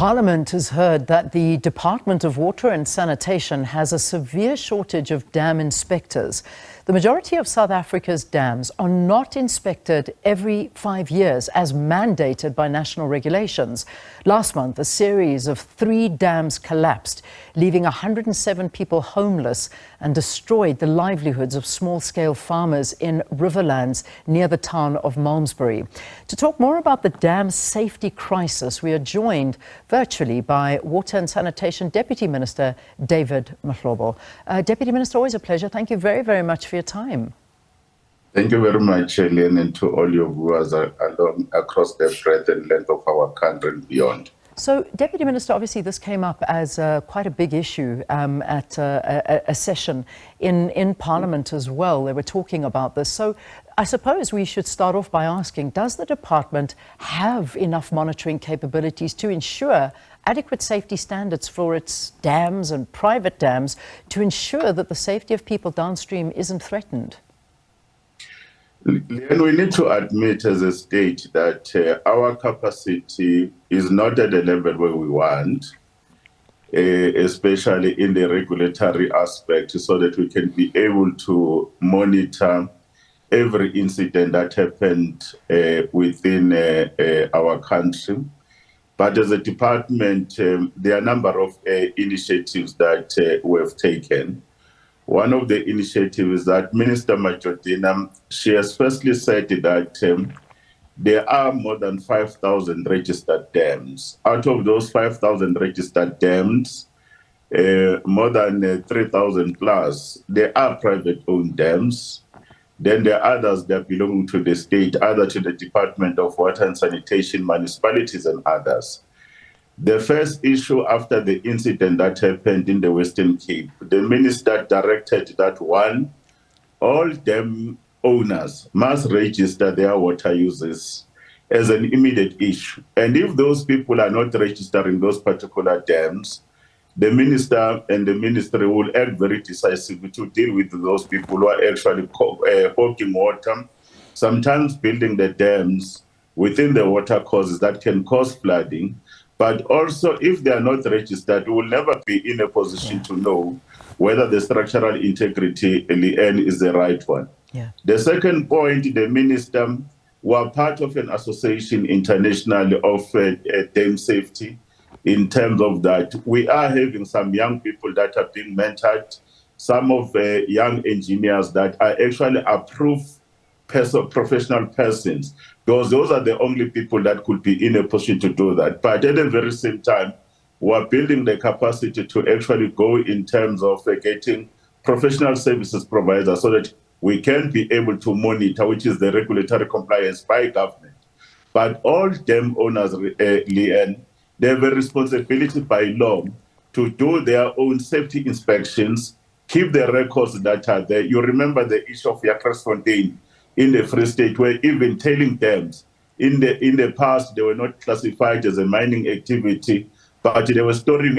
Parliament has heard that the Department of Water and Sanitation has a severe shortage of dam inspectors. The majority of South Africa's dams are not inspected every 5 years as mandated by national regulations. Last month, a series of 3 dams collapsed, leaving 107 people homeless and destroyed the livelihoods of small-scale farmers in Riverlands near the town of Malmesbury. To talk more about the dam safety crisis, we are joined virtually by Water and Sanitation Deputy Minister David Mahlobo. Deputy Minister, always a pleasure. Thank you very, very much for your time. Thank you very much, Ellen, and to all your viewers across the breadth and length of our country and beyond. So, Deputy Minister, obviously this came up as quite a big issue at a session in Parliament as well. They were talking about this. So I suppose we should start off by asking, does the department have enough monitoring capabilities to ensure adequate safety standards for its dams and private dams to ensure that the safety of people downstream isn't threatened? And we need to admit as a state that our capacity is not at the level where we want, especially in the regulatory aspect, so that we can be able to monitor every incident that happened within our country. But as a department, there are a number of initiatives that we have taken. One of the initiatives that Minister Majordina, she has firstly said that there are more than 5,000 registered dams. Out of those 5,000 registered dams, more than 3,000 plus, they are private-owned dams. Then there are others that belong to the state, other to the Department of Water and Sanitation, municipalities and others. The first issue after the incident that happened in the Western Cape, the minister directed that all dam owners must register their water uses as an immediate issue. And if those people are not registering those particular dams, the minister and the ministry will act very decisively to deal with those people who are actually hawking water, sometimes building the dams within the water courses that can cause flooding. But also, if they are not registered, we will never be in a position to know whether the structural integrity in the end is the right one. The second point, the minister were part of an association internationally of dam safety. In terms of that, we are having some young people that are being mentored, some of young engineers that are actually approved professional persons, because those are the only people that could be in a position to do that. But at the very same time, we're building the capacity to actually go in terms of getting professional services providers so that we can be able to monitor, which is the regulatory compliance by government. But all dam owners, Leanne, they have a responsibility by law to do their own safety inspections, keep the records that are there. You remember the issue of Fontaine in the Free State, where even tailing dams in the past, they were not classified as a mining activity, but they were storing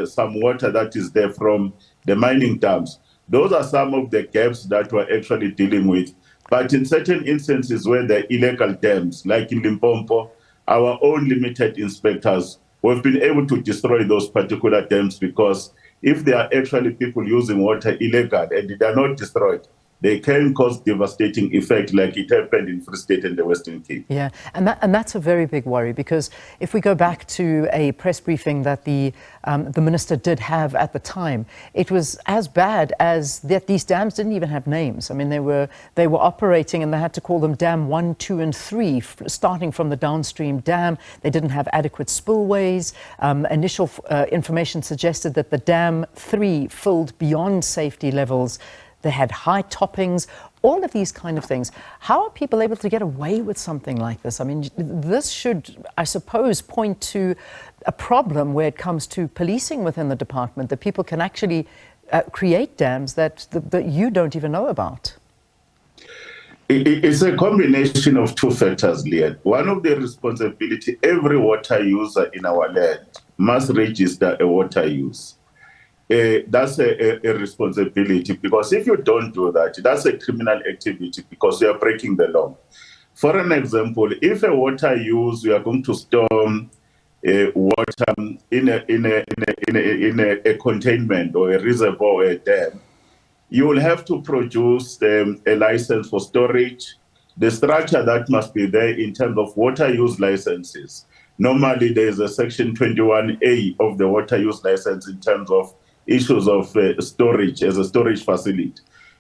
some water that is there from the mining dams. Those are some of the gaps that we're actually dealing with. But in certain instances where there are illegal dams, like in Limpopo, our own limited inspectors, we've been able to destroy those particular dams, because if there are actually people using water illegal and they are not destroyed, they can cause devastating effect, like it happened in Free State and the Western Cape. Yeah, and that's a very big worry, because if we go back to a press briefing that the minister did have at the time, it was as bad as that these dams didn't even have names. I mean, they were operating and they had to call them Dam 1, 2 and 3, starting from the downstream dam. They didn't have adequate spillways. Initial information suggested that the Dam 3 filled beyond safety levels. They had high toppings, all of these kind of things. How are people able to get away with something like this? I mean, this should, I suppose, point to a problem where it comes to policing within the department, that people can actually create dams that you don't even know about. It's a combination of two factors, Leanne. One of the responsibility, every water user in our land must register a water use. That's a responsibility, because if you don't do that, that's a criminal activity, because you are breaking the law. For an example, if a water use, you are going to store water in a containment or a reservoir or a dam, you will have to produce a license for storage. The structure that must be there in terms of water use licenses. Normally, there is a section 21A of the water use license in terms of issues of storage as a storage facility.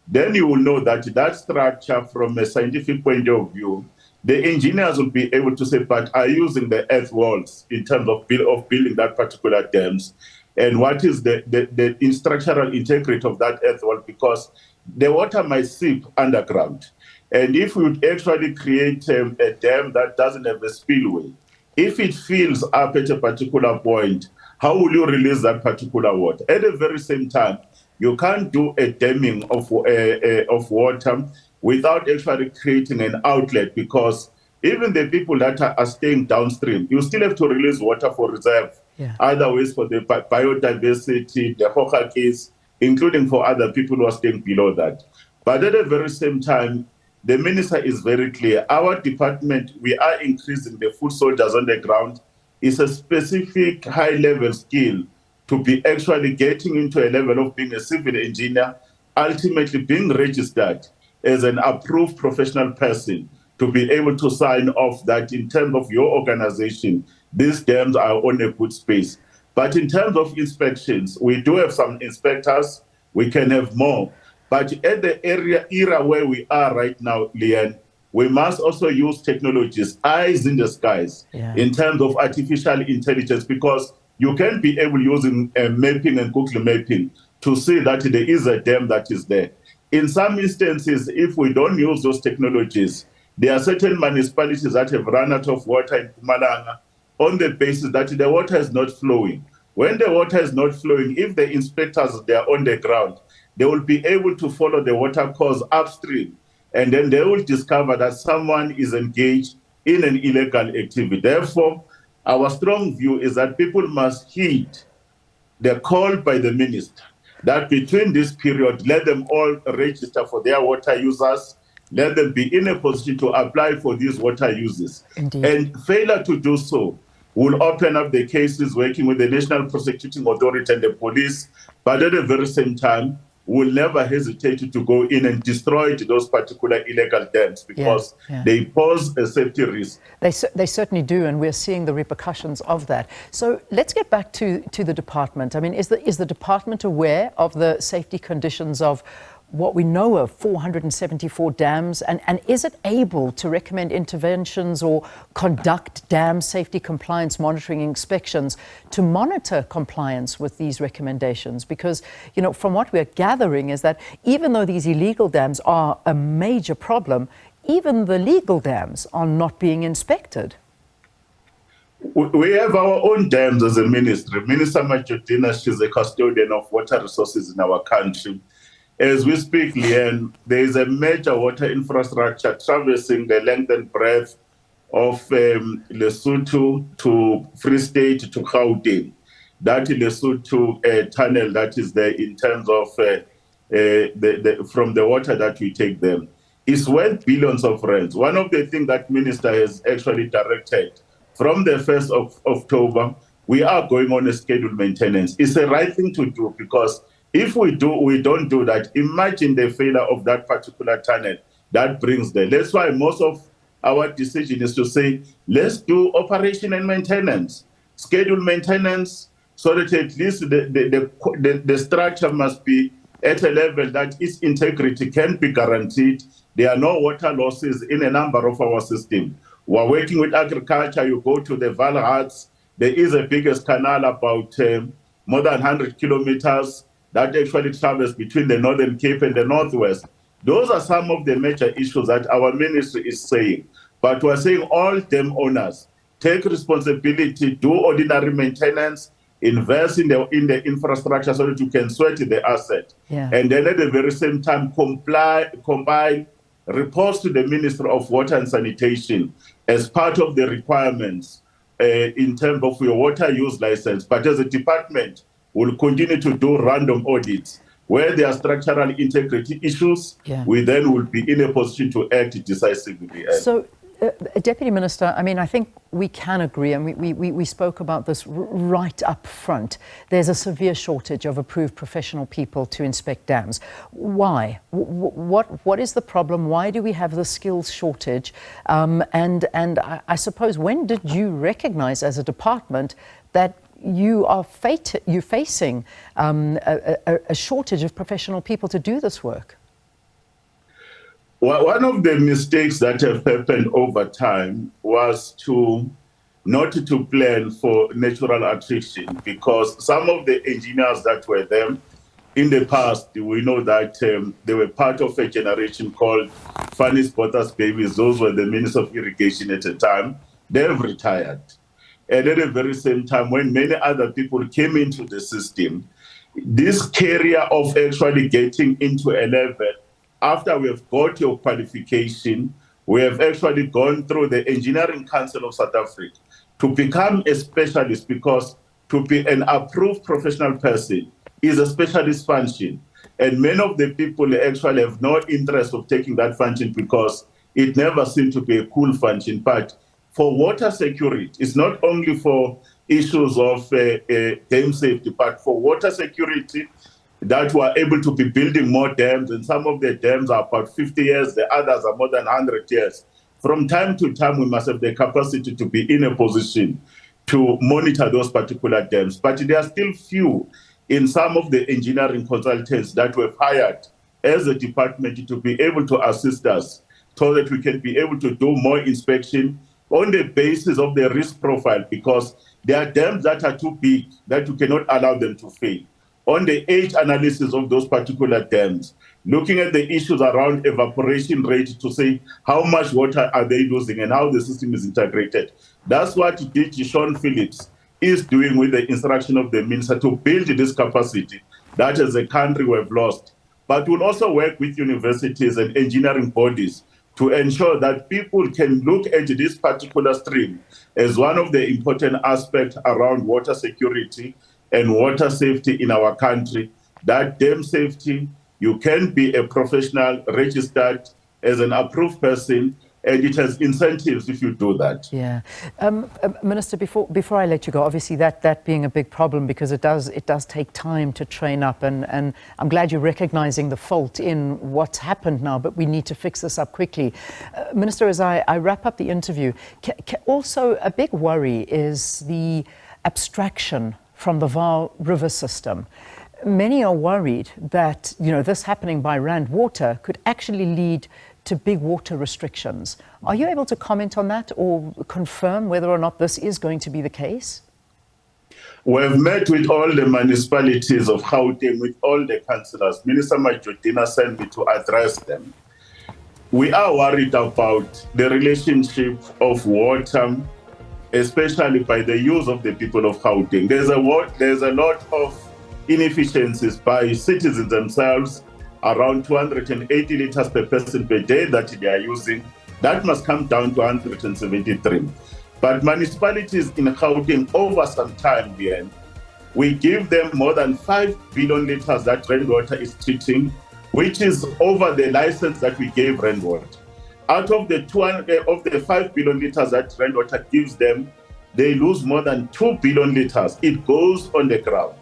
Then you will know that that structure, from a scientific point of view, the engineers will be able to say, but are using the earth walls in terms of building that particular dams? And what is the structural integrity of that earth wall? Because the water might seep underground. And if we would actually create a dam that doesn't have a spillway, if it fills up at a particular point, how will you release that particular water? At the very same time, you can't do a damming of water without actually creating an outlet, because even the people that are staying downstream, you still have to release water for reserve. Yeah. Either ways for the biodiversity, the hawkers, including for other people who are staying below that. But at the very same time, the minister is very clear. Our department, we are increasing the foot soldiers on the ground. It's a specific high-level skill to be actually getting into a level of being a civil engineer, ultimately being registered as an approved professional person, to be able to sign off that in terms of your organization, these dams are on a good space. But in terms of inspections, we do have some inspectors, we can have more. But at the era where we are right now, Leanne, we must also use technologies, eyes in the skies, in terms of artificial intelligence, because you can be able using mapping and Google mapping to see that there is a dam that is there. In some instances, if we don't use those technologies, there are certain municipalities that have run out of water in Mpumalanga on the basis that the water is not flowing. When the water is not flowing, if the inspectors they are on the ground, they will be able to follow the water course upstream, and then they will discover that someone is engaged in an illegal activity. Therefore, our strong view is that people must heed the call by the minister that between this period, let them all register for their water users, let them be in a position to apply for these water uses. Indeed. And failure to do so will open up the cases working with the National Prosecuting Authority and the police, but at the very same time, will never hesitate to go in and destroy those particular illegal dams, because they pose a safety risk. They certainly do, and we're seeing the repercussions of that. So let's get back to the department. I mean, is the department aware of the safety conditions of what we know of 474 dams, and is it able to recommend interventions or conduct dam safety compliance monitoring inspections to monitor compliance with these recommendations? Because, you know, from what we're gathering is that even though these illegal dams are a major problem, even the legal dams are not being inspected. We have our own dams as a ministry. Minister Majudina, she's a custodian of water resources in our country. As we speak, Leanne, there is a major water infrastructure traversing the length and breadth of Lesotho to Free State to Gauteng. That Lesotho tunnel that is there in terms of from the water that we take them is worth billions of rands. One of the things that Minister has actually directed from the 1st of October, we are going on a scheduled maintenance. It's the right thing to do, because if we don't do that, imagine the failure of that particular tunnel that brings there. That's why most of our decision is to say, let's do operation and maintenance, scheduled maintenance, so that at least the structure must be at a level that its integrity can be guaranteed. There are no water losses in a number of our systems. We're working with agriculture. You go to the livelihoods, there is a biggest canal about more than 100 kilometers that actually travels between the Northern Cape and the Northwest. Those are some of the major issues that our ministry is saying. But we're saying all dam owners, take responsibility, do ordinary maintenance, invest in the infrastructure so that you can sweat the asset. And then at the very same time, compile reports to the Ministry of Water and Sanitation as part of the requirements in terms of your water use license. But as a department, we'll continue to do random audits. Where there are structural integrity issues, we then will be in a position to act decisively. So Deputy Minister, I mean, I think we can agree, and we spoke about this right up front. There's a severe shortage of approved professional people to inspect dams. Why? What is the problem? Why do we have the skills shortage? And I suppose, when did you recognize as a department that you're facing a shortage of professional people to do this work? Well, one of the mistakes that have happened over time was not to plan for natural attrition, because some of the engineers that were there in the past, we know that they were part of a generation called Fanny Spotter's babies. Those were the Minister of Irrigation at the time. They have retired. And at the very same time, when many other people came into the system, this career of actually getting into a level, after we have got your qualification, we have actually gone through the Engineering Council of South Africa to become a specialist, because to be an approved professional person is a specialist function. And many of the people actually have no interest of taking that function because it never seemed to be a cool function. But for water security, it's not only for issues of dam safety, but for water security, that we are able to be building more dams, and some of the dams are about 50 years, the others are more than 100 years. From time to time, we must have the capacity to be in a position to monitor those particular dams. But there are still few in some of the engineering consultants that we've hired as a department to be able to assist us so that we can be able to do more inspection on the basis of the risk profile, because there are dams that are too big that you cannot allow them to fail. On the age analysis of those particular dams, looking at the issues around evaporation rate to say how much water are they losing and how the system is integrated. That's what DG Sean Phillips is doing with the instruction of the minister to build this capacity that as a country we've lost. But we'll also work with universities and engineering bodies to ensure that people can look at this particular stream as one of the important aspects around water security and water safety in our country. That dam safety, you can be a professional registered as an approved person, and it has incentives if you do that. Yeah. Minister, before I let you go, obviously that being a big problem, because it does take time to train up, and I'm glad you're recognizing the fault in what's happened now, but we need to fix this up quickly. Minister, as I wrap up the interview, also a big worry is the abstraction from the Vaal River system. Many are worried that this happening by Rand Water could actually lead to big water restrictions. Are you able to comment on that or confirm whether or not this is going to be the case? We've met with all the municipalities of Gauteng, with all the councillors. Minister Majodina sent me to address them. We are worried about the relationship of water, especially by the use of the people of Gauteng. There's a lot of inefficiencies by citizens themselves, around 280 litres per person per day that they are using. That must come down to 173. But municipalities in Gauteng, over some time, we give them more than 5 billion litres that rainwater is treating, which is over the license that we gave rainwater. Out of the 5 billion litres that rainwater gives them, they lose more than 2 billion litres. It goes on the ground.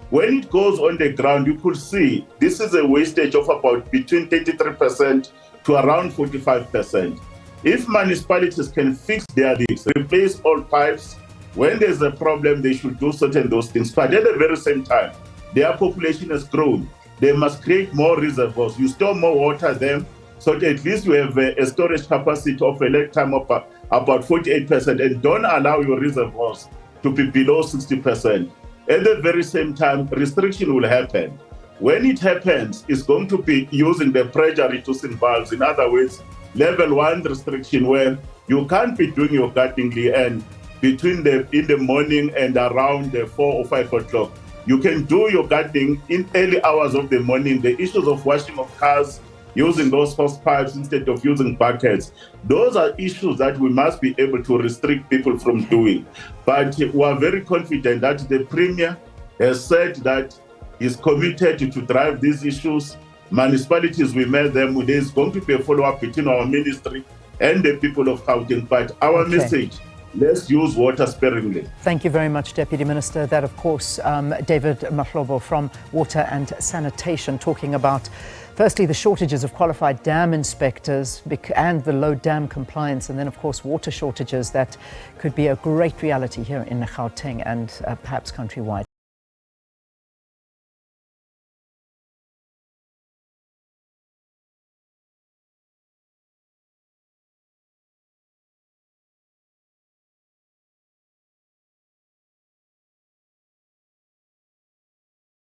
When it goes on the ground, you could see this is a wastage of about between 33% to around 45%. If municipalities can fix their leaks, replace all pipes, when there's a problem, they should do certain those things. But at the very same time, their population has grown. They must create more reservoirs. You store more water there, so at least you have a storage capacity of a lifetime of about 48%, and don't allow your reservoirs to be below 60%. At the very same time, restriction will happen. When it happens, it's going to be using the pressure reducing valves. In other words, level 1 restriction, where you can't be doing your gardening and in the morning and around 4 or 5 o'clock. You can do your gardening in early hours of the morning. The issues of washing of cars, using those hose pipes instead of using buckets, those are issues that we must be able to restrict people from doing. But we are very confident that the Premier has said that he's committed to drive these issues. Municipalities, we met them. There's going to be a follow-up between our ministry and the people of Gauteng. But our message, let's use water sparingly. Thank you very much, Deputy Minister. That, of course, David Mahlobo from Water and Sanitation, talking about, firstly, the shortages of qualified dam inspectors and the low dam compliance, and then, of course, water shortages that could be a great reality here in Gauteng and perhaps countrywide.